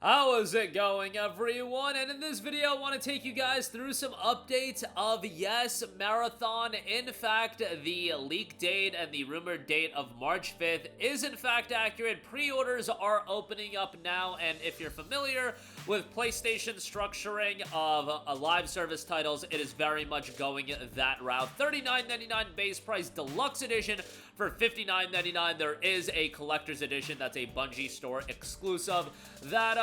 How is it going, everyone? And in this video, I want to take you guys through some updates of Yes Marathon. In fact, the leak date and the rumored date of March 5th is in fact accurate. Pre-orders are opening up now, and if you're familiar with PlayStation structuring of live service titles, it is very much going that route. $39.99 base price deluxe edition for $59.99. There is a collector's edition that's a Bungie store exclusive that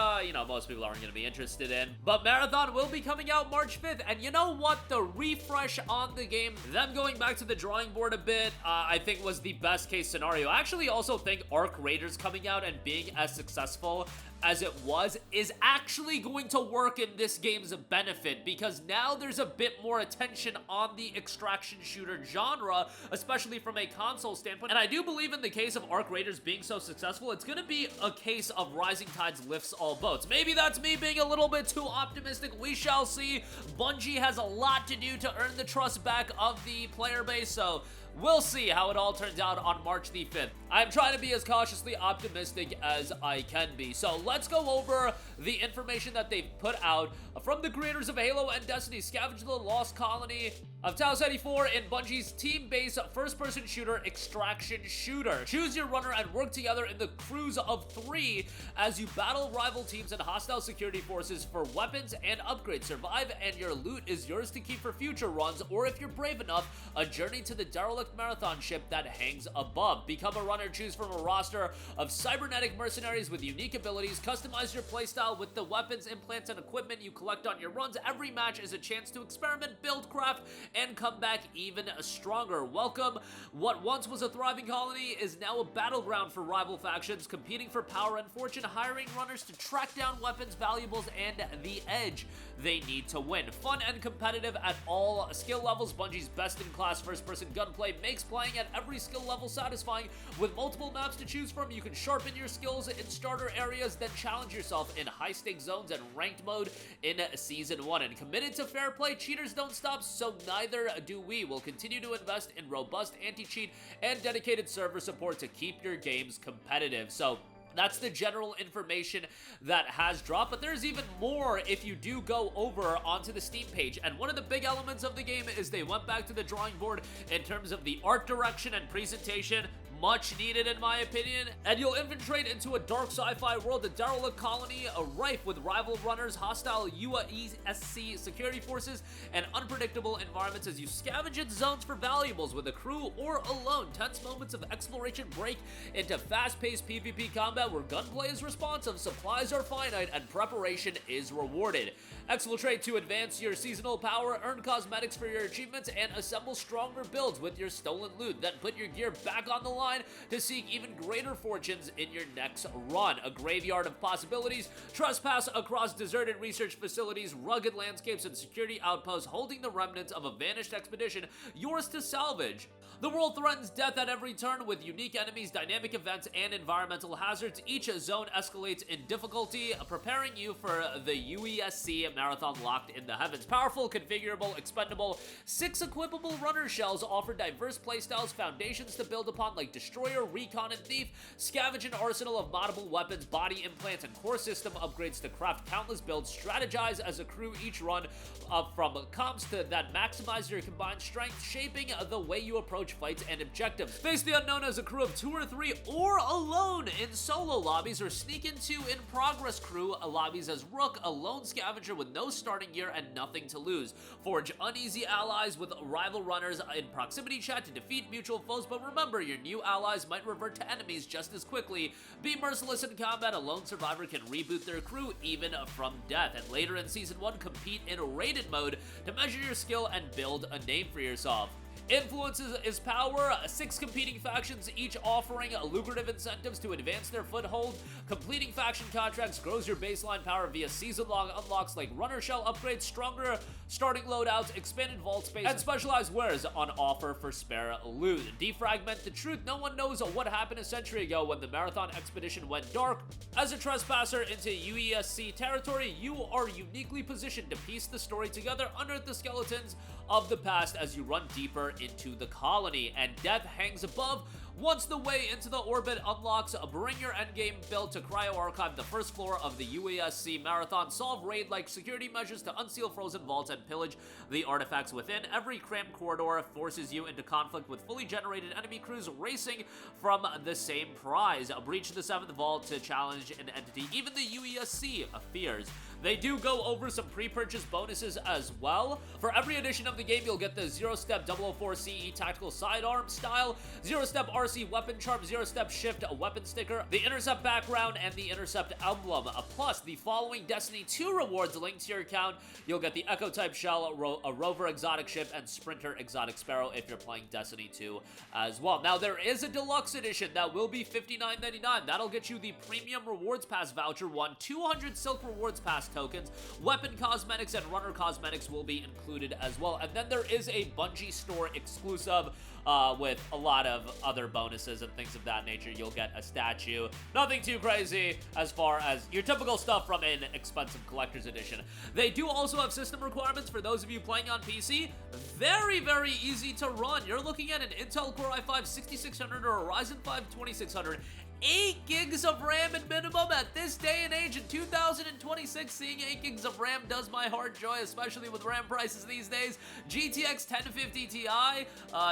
most people aren't going to be interested in. But Marathon will be coming out March 5th, and you know what? The refresh on the game, them going back to the drawing board a bit, I think was the best case scenario. I actually also think Arc Raiders coming out and being as successful as it was is actually going to work in this game's benefit, because now there's a bit more attention on the extraction shooter genre, especially from a console standpoint. And I do believe in the case of Arc Raiders being so successful, it's going to be a case of rising tides lifts all boats. Maybe that's me being a little bit too optimistic. We shall see. Bungie has a lot to do to earn the trust back of the player base, so we'll see how it all turns out on March the 5th. I'm trying to be as cautiously optimistic as I can be. So let's go over the information that they've put out from the creators of Halo and Destiny. Scavenge the Lost Colony of Taos 84 in Bungie's team-based first-person shooter extraction shooter. Choose your runner and work together in the crews of 3 as you battle rival teams and hostile security forces for weapons and upgrades. Survive and your loot is yours to keep for future runs, or if you're brave enough, a journey to the derelict Marathon ship that hangs above. Become a runner, choose from a roster of cybernetic mercenaries with unique abilities. Customize your playstyle with the weapons, implants, and equipment you collect on your runs. Every match is a chance to experiment, build, craft, and come back even stronger. Welcome. What once was a thriving colony is now a battleground for rival factions, competing for power and fortune, hiring runners to track down weapons, valuables, and the edge they need to win. Fun and competitive at all skill levels, Bungie's best-in-class first-person gunplay makes playing at every skill level satisfying. With multiple maps to choose from, you can sharpen your skills in starter areas, then challenge yourself in high-stakes zones and ranked mode in Season 1. And committed to fair play, cheaters don't stop, so neither do we. We'll continue to invest in robust anti-cheat and dedicated server support to keep your games competitive. So that's the general information that has dropped, but there's even more if you do go over onto the Steam page. And one of the big elements of the game is they went back to the drawing board in terms of the art direction and presentation. Much needed in my opinion, and you'll infiltrate into a dark sci-fi world, the derelict colony, rife with rival runners, hostile UASC security forces, and unpredictable environments as you scavenge its zones for valuables with a crew or alone. Tense moments of exploration break into fast-paced PvP combat where gunplay is responsive, supplies are finite, and preparation is rewarded. Exfiltrate to advance your seasonal power, earn cosmetics for your achievements, and assemble stronger builds with your stolen loot. Then put your gear back on the line to seek even greater fortunes in your next run. A graveyard of possibilities. Trespass across deserted research facilities, rugged landscapes, and security outposts holding the remnants of a vanished expedition, yours to salvage. The world threatens death at every turn with unique enemies, dynamic events, and environmental hazards. Each zone escalates in difficulty, preparing you for the UESC Marathon locked in the heavens. Powerful, configurable, expendable, 6 equipable runner shells offer diverse playstyles, foundations to build upon like Destroyer, Recon, and Thief. Scavenge an arsenal of moddable weapons, body implants, and core system upgrades to craft countless builds. Strategize as a crew each run, from comps that maximize your combined strength, shaping the way you approach fights and objectives. Face the unknown as a crew of 2 or 3 or alone in solo lobbies, or sneak into in-progress crew lobbies as Rook, a lone scavenger with no starting gear and nothing to lose. Forge uneasy allies with rival runners in proximity chat to defeat mutual foes, but remember, your new allies might revert to enemies just as quickly. Be merciless in combat, a lone survivor can reboot their crew even from death. And later in Season 1, compete in rated mode to measure your skill and build a name for yourself. Influence is power, 6 competing factions, each offering lucrative incentives to advance their foothold. Completing faction contracts grows your baseline power via season-long unlocks like runner shell upgrades, stronger starting loadouts, expanded vault space, and specialized wares on offer for spare loot. Defragment the truth. No one knows what happened a century ago when the Marathon expedition went dark. As a trespasser into UESC territory, you are uniquely positioned to piece the story together under the skeletons of the past as you run deeper into the colony, and death hangs above Once the way into the orbit unlocks, bring your endgame build to Cryo Archive, the first floor of the UASC Marathon. Solve raid-like security measures to unseal frozen vaults and pillage the artifacts within. Every cramped corridor forces you into conflict with fully generated enemy crews racing from the same prize. Breach the 7th vault to challenge an entity even the UESC fears. They do go over some pre-purchase bonuses as well. For every edition of the game, you'll get the Zero-Step 004 CE Tactical Sidearm style, Zero-Step RC Weapon Charm, Zero-Step Shift Weapon Sticker, the Intercept background, and the Intercept emblem. Plus, the following Destiny 2 rewards linked to your account. You'll get the Echo-type shell, a Rover exotic ship, and Sprinter exotic sparrow if you're playing Destiny 2 as well. Now, there is a deluxe edition that will be $59.99. That'll get you the Premium Rewards Pass voucher one, 200 Silk Rewards Pass tokens, weapon cosmetics and runner cosmetics will be included as well. And then there is a Bungie store exclusive with a lot of other bonuses and things of that nature. You'll get a statue. Nothing too crazy as far as your typical stuff from an expensive collector's edition. They do also have system requirements for those of you playing on PC. Very, very easy to run. You're looking at an Intel Core i5 6600 or a Ryzen 5 2600. 8 gigs of RAM at minimum at this day and age in 2026. Seeing 8 gigs of RAM does my heart joy, especially with RAM prices these days. GTX 1050 Ti,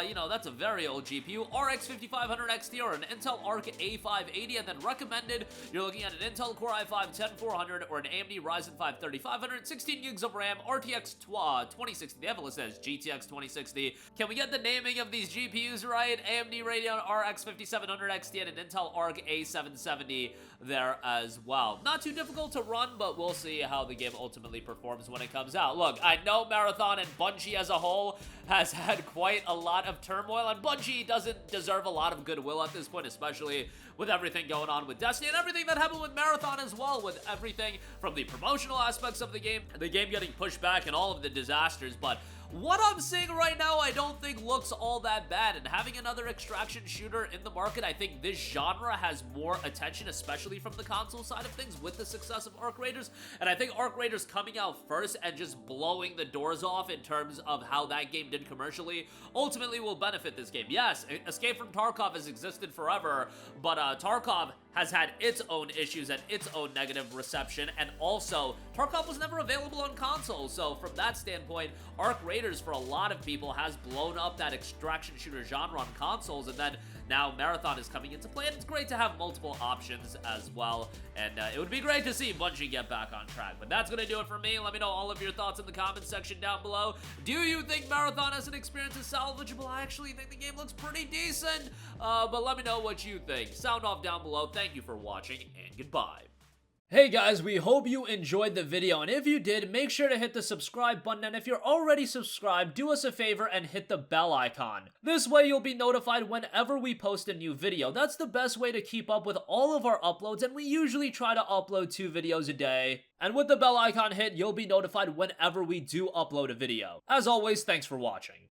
you know, that's a very old GPU. RX 5500 XT or an Intel Arc A580, and then recommended, you're looking at an Intel Core i5 10400 or an AMD Ryzen 5 3500, 16 gigs of RAM, RTX 2060. The Evelyn says GTX 2060. Can we get the naming of these GPUs right? AMD Radeon RX 5700 XT and an Intel Arc A770 there as well. Not too difficult to run, but we'll see how the game ultimately performs when it comes out. Look, I know Marathon and Bungie as a whole has had quite a lot of turmoil, and Bungie doesn't deserve a lot of goodwill at this point, especially with everything going on with Destiny and everything that happened with Marathon as well, with everything from the promotional aspects of the game getting pushed back and all of the disasters. But what I'm seeing right now, I don't think looks all that bad, and having another extraction shooter in the market, I think this genre has more attention, especially from the console side of things with the success of Arc Raiders, and I think Arc Raiders coming out first and just blowing the doors off in terms of how that game did commercially ultimately will benefit this game. Yes, Escape from Tarkov has existed forever, but Tarkov has had its own issues and its own negative reception, and also Tarkov was never available on consoles, so from that standpoint, Arc Raiders for a lot of people has blown up that extraction shooter genre on consoles, and then now Marathon is coming into play, and it's great to have multiple options as well, and it would be great to see Bungie get back on track. But that's going to do it for me. Let me know all of your thoughts in the comments section down below. Do you think Marathon as an experience is salvageable? I actually think the game looks pretty decent, but let me know what you think. Sound off down below. Thank you for watching, and goodbye. Hey guys, we hope you enjoyed the video, and if you did, make sure to hit the subscribe button, and if you're already subscribed, do us a favor and hit the bell icon. This way you'll be notified whenever we post a new video. That's the best way to keep up with all of our uploads, and we usually try to upload 2 videos a day. And with the bell icon hit, you'll be notified whenever we do upload a video. As always, thanks for watching.